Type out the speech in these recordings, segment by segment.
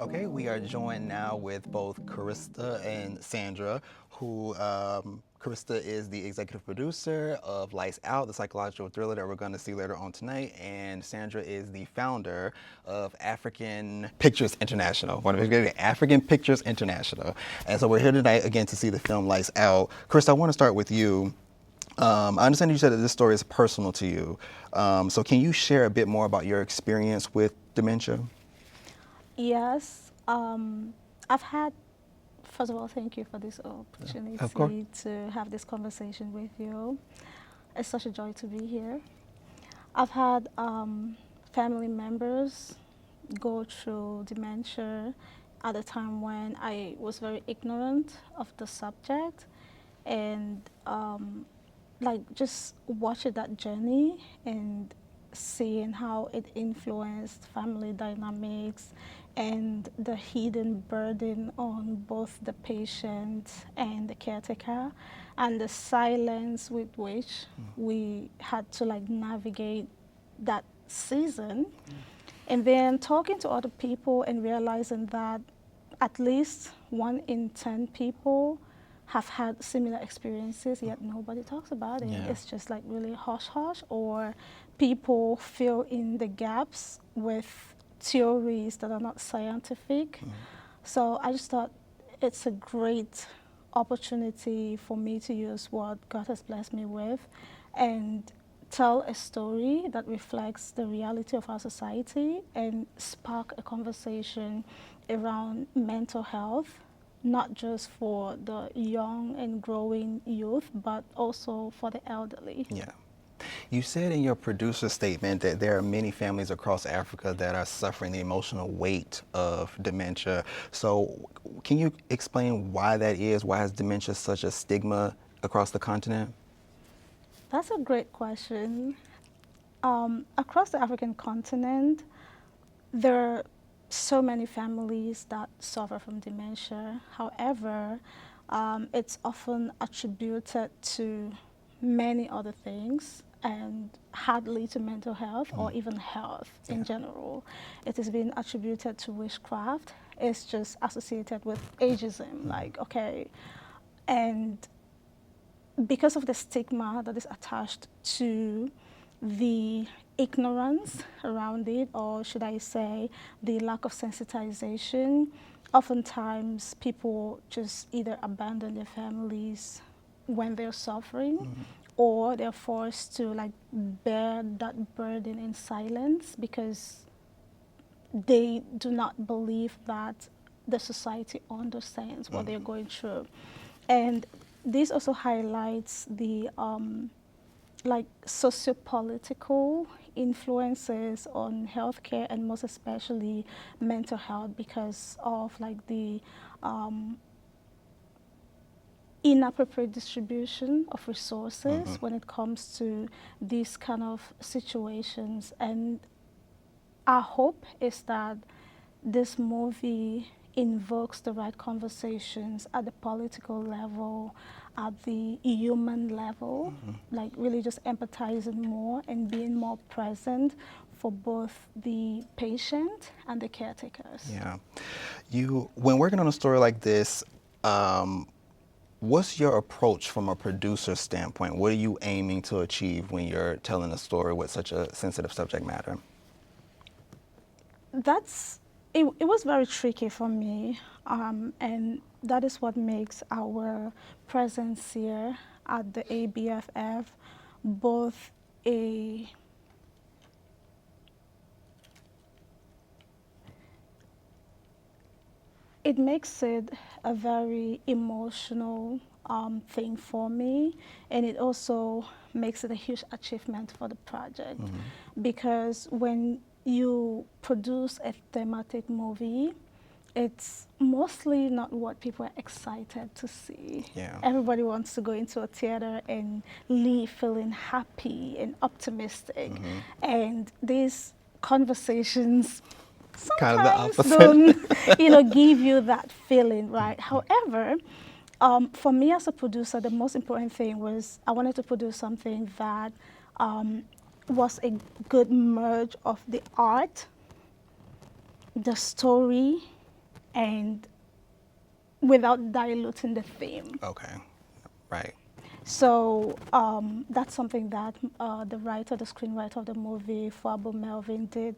Okay, we are joined now with both Carista and Sahndra, who Carista is the executive producer of Lights Out, the psychological thriller that we're going to see later on tonight, and Sahndra is the founder of African Pictures International, one of the African Pictures International. And so we're here tonight again to see the film Lights Out. Carista, I want to start with you. I understand you said that this story is personal to you. So can you share a bit more about your experience with dementia? Yes, I've had, first of all, thank you for this Of course. opportunity to have this conversation with you. It's such a joy to be here. I've had family members go through dementia at a time when I was very ignorant of the subject, and like just watching that journey and seeing how it influenced family dynamics and the hidden burden on both the patient and the caretaker, and the silence with which we had to like navigate that season. And then talking to other people and realizing that at least 1 in 10 people have had similar experiences, yet nobody talks about it. Yeah. It's just like really hush hush, or people fill in the gaps with theories that are not scientific. So I just thought it's a great opportunity for me to use what God has blessed me with and tell a story that reflects the reality of our society and spark a conversation around mental health, not just for the young and growing youth, but also for the elderly. Yeah. You said in your producer statement that there are many families across Africa that are suffering the emotional weight of dementia. So can you explain why that is? Why is dementia such a stigma across the continent? That's a great question. Across the African continent, there are so many families that suffer from dementia. However, it's often attributed to many other things and hardly to mental health or even health in general. It has been attributed to witchcraft. It's just associated with ageism, like, okay. And because of the stigma that is attached to the ignorance around it, or should I say, the lack of sensitization, oftentimes people just either abandon their families when they're suffering, or they're forced to like bear that burden in silence because they do not believe that the society understands what they're going through. And this also highlights the like socio-political influences on healthcare, and most especially mental health, because of like the inappropriate distribution of resources when it comes to these kind of situations. And our hope is that this movie invokes the right conversations at the political level, at the human level, like really just empathizing more and being more present for both the patient and the caretakers. Yeah. When working on a story like this, what's your approach from a producer standpoint? What are you aiming to achieve when you're telling a story with such a sensitive subject matter? It was very tricky for me, and that is what makes our presence here at the ABFF both a it makes it a very emotional thing for me, and it also makes it a huge achievement for the project, because when you produce a thematic movie, it's mostly not what people are excited to see. Yeah. Everybody wants to go into a theater and leave feeling happy and optimistic, and these conversations Kind of the sometimes opposite. don't give you that feeling, right? However, for me as a producer, the most important thing was I wanted to produce something that was a good merge of the art, the story, and without diluting the theme. Okay. Right. So that's something that the writer, the screenwriter of the movie, Fabo Melvin, did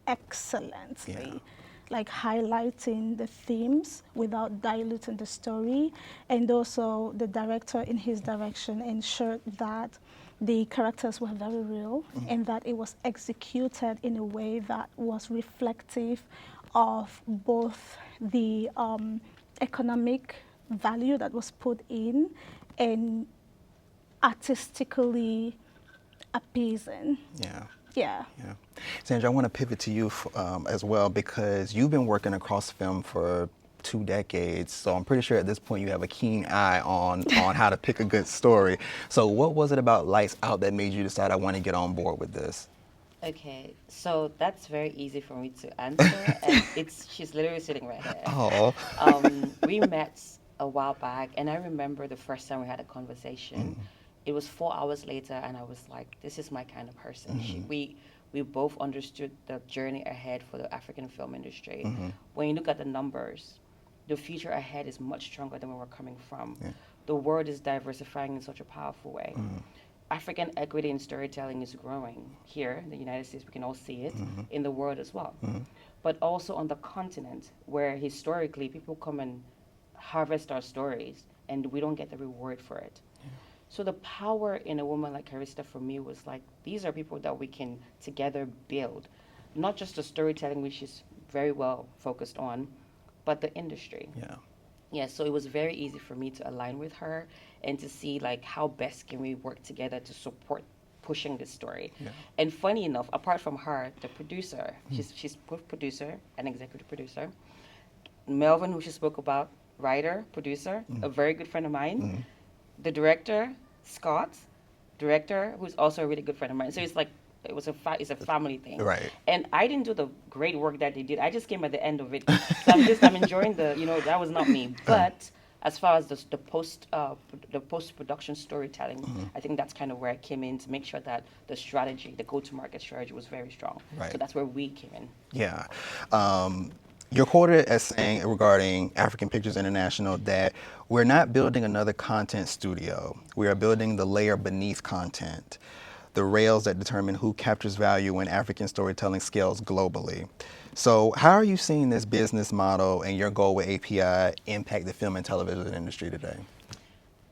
Yeah. excellently, like highlighting the themes without diluting the story. And also the director in his direction ensured that the characters were very real and that it was executed in a way that was reflective of both the economic value that was put in and artistically appeasing. Yeah. Yeah. Yeah. Sandra, I want to pivot to you as well because you've been working across film for 2 decades. So I'm pretty sure at this point you have a keen eye on how to pick a good story. So what was it about Lights Out that made you decide I want to get on board with this? Okay, so that's very easy for me to answer, and she's literally sitting right here. Oh. We met a while back, and I remember the first time we had a conversation. It was 4 hours later, and I was like, "This is my kind of person." We both understood the journey ahead for the African film industry. When you look at the numbers, the future ahead is much stronger than where we're coming from. Yeah. The world is diversifying in such a powerful way. African equity in storytelling is growing here in the United States. We can all see it in the world as well. But also on the continent, where historically people come and harvest our stories and we don't get the reward for it. So the power in a woman like Carista for me was like, these are people that we can together build, not just the storytelling, which is very well focused on, but the industry. Yeah. Yeah, so it was very easy for me to align with her and to see like how best can we work together to support pushing this story. Yeah. And funny enough, apart from her, the producer, she's both producer and executive producer. Melvin, who she spoke about, writer, producer, a very good friend of mine. The director, Scott, director, who's also a really good friend of mine. So it's like it's a family thing. Right. And I didn't do the great work that they did. I just came at the end of it. So I'm enjoying that was not me. But as far as the post production storytelling, I think that's kind of where I came in to make sure that the strategy, the go to market strategy, was very strong. Right. So that's where we came in. Yeah. You're quoted as saying regarding African Pictures International that we're not building another content studio. We are building the layer beneath content, the rails that determine who captures value when African storytelling scales globally. So how are you seeing this business model and your goal with API impact the film and television industry today?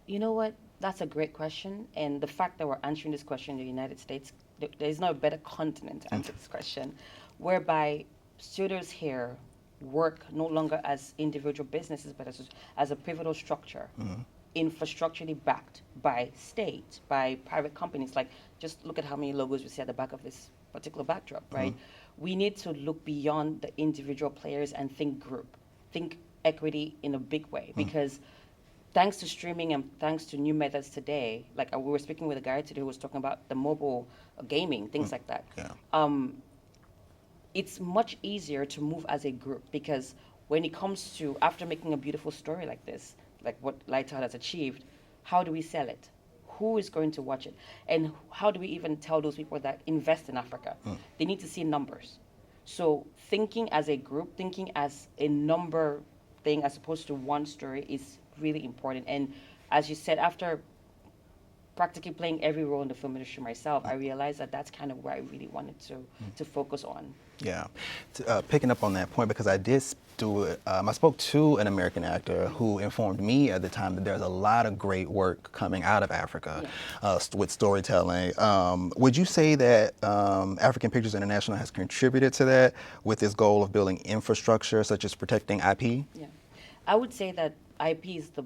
You know what? That's a great question. And the fact that we're answering this question in the United States, there's no better continent to answer this question, whereby studios here work no longer as individual businesses, but as a pivotal structure, infrastructurally backed by state, by private companies. Like, just look at how many logos we see at the back of this particular backdrop, right? We need to look beyond the individual players and think group, think equity in a big way, because thanks to streaming and thanks to new methods today, like we were speaking with a guy today who was talking about the mobile gaming, things like that. Yeah. It's much easier to move as a group, because when it comes to, after making a beautiful story like this, like what Lightout has achieved, how do we sell it? Who is going to watch it? And how do we even tell those people that invest in Africa? They need to see numbers. So thinking as a group, thinking as a number thing as opposed to one story is really important. And as you said, after practically playing every role in the film industry myself, I realized that that's kind of where I really wanted to focus on. Yeah, picking up on that point, because I did do it. I spoke to an American actor who informed me at the time that there's a lot of great work coming out of Africa with storytelling. Would you say that African Pictures International has contributed to that with its goal of building infrastructure such as protecting IP? Yeah, I would say that IP is the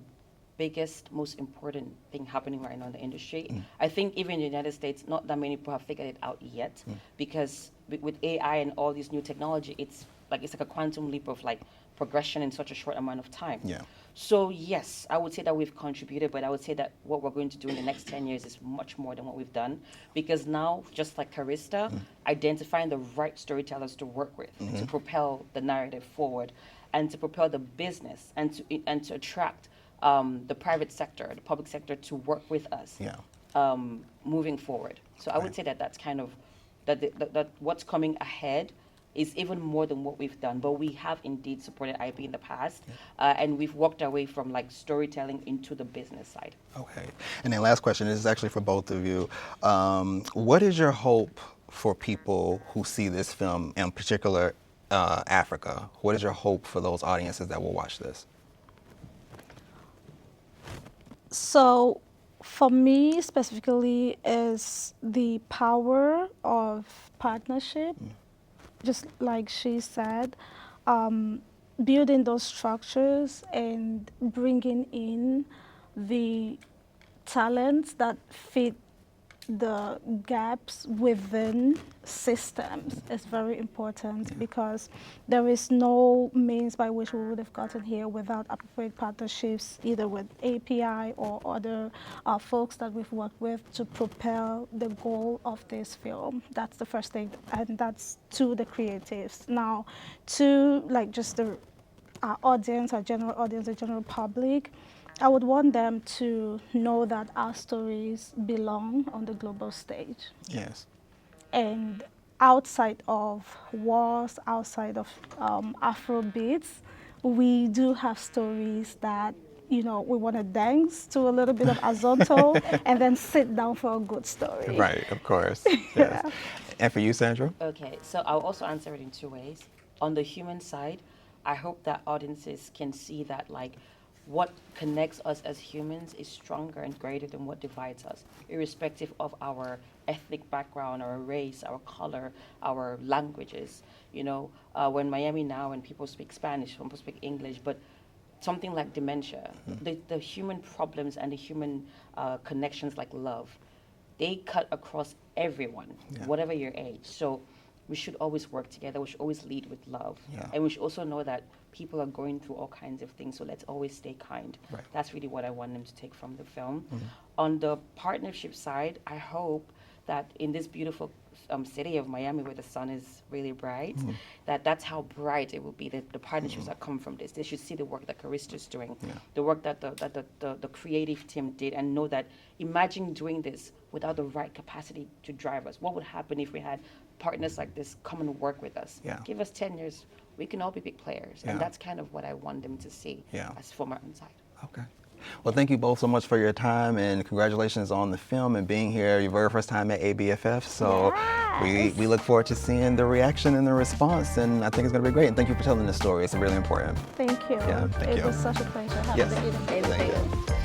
biggest, most important thing happening right now in the industry. I think even in the United States, not that many people have figured it out yet, because with AI and all these new technology, it's like a quantum leap of like progression in such a short amount of time. Yeah. So yes, I would say that we've contributed, but I would say that what we're going to do in the next 10 years is much more than what we've done, because now, just like Carista, identifying the right storytellers to work with to propel the narrative forward and to propel the business and to attract the private sector, the public sector to work with us moving forward. So I would say that that's kind of that what's coming ahead is even more than what we've done. But we have indeed supported IP in the past, and we've walked away from like storytelling into the business side. Okay. And then last question, this is actually for both of you. What is your hope for people who see this film, in particular Africa? What is your hope for those audiences that will watch this? So for me specifically is the power of partnership, just like she said, building those structures and bringing in the talents that fit the gaps within systems is very important, because there is no means by which we would have gotten here without appropriate partnerships, either with API or other folks that we've worked with to propel the goal of this film. That's the first thing, and that's to the creatives. Now, to like just our audience, our the general public, I would want them to know that our stories belong on the global stage. Yes. And outside of wars, outside of Afrobeats, we do have stories that, you know, we want to dance to a little bit of Azonto and then sit down for a good story. Right, of course. Yes. Yeah. And for you, Sahndra? Okay, so I'll also answer it in two ways. On the human side, I hope that audiences can see that like what connects us as humans is stronger and greater than what divides us, irrespective of our ethnic background, our race, our color, our languages. You know, when Miami now, when people speak Spanish, people speak English, but something like dementia, the human problems and the human connections like love, they cut across everyone, whatever your age. So we should always work together. We should always lead with love. Yeah. And we should also know that people are going through all kinds of things. So let's always stay kind. Right. That's really what I want them to take from the film. On the partnership side, I hope that in this beautiful city of Miami, where the sun is really bright, that's how bright it will be. The partnerships that come from this, they should see the work that Carista's doing, the work that the creative team did, and know that imagine doing this without the right capacity to drive us. What would happen if we had partners like this come and work with us? Yeah. Give us 10 years, we can all be big players, Yeah. and that's kind of what I want them to see as for my own side. Okay. Well, thank you both so much for your time, and congratulations on the film and being here your very first time at ABFF. So we look forward to seeing the reaction and the response, and I think it's going to be great. And thank you for telling the story. It's really important. Thank you. Yeah, thank it you. was such a pleasure having Yes. the interview. Thank you.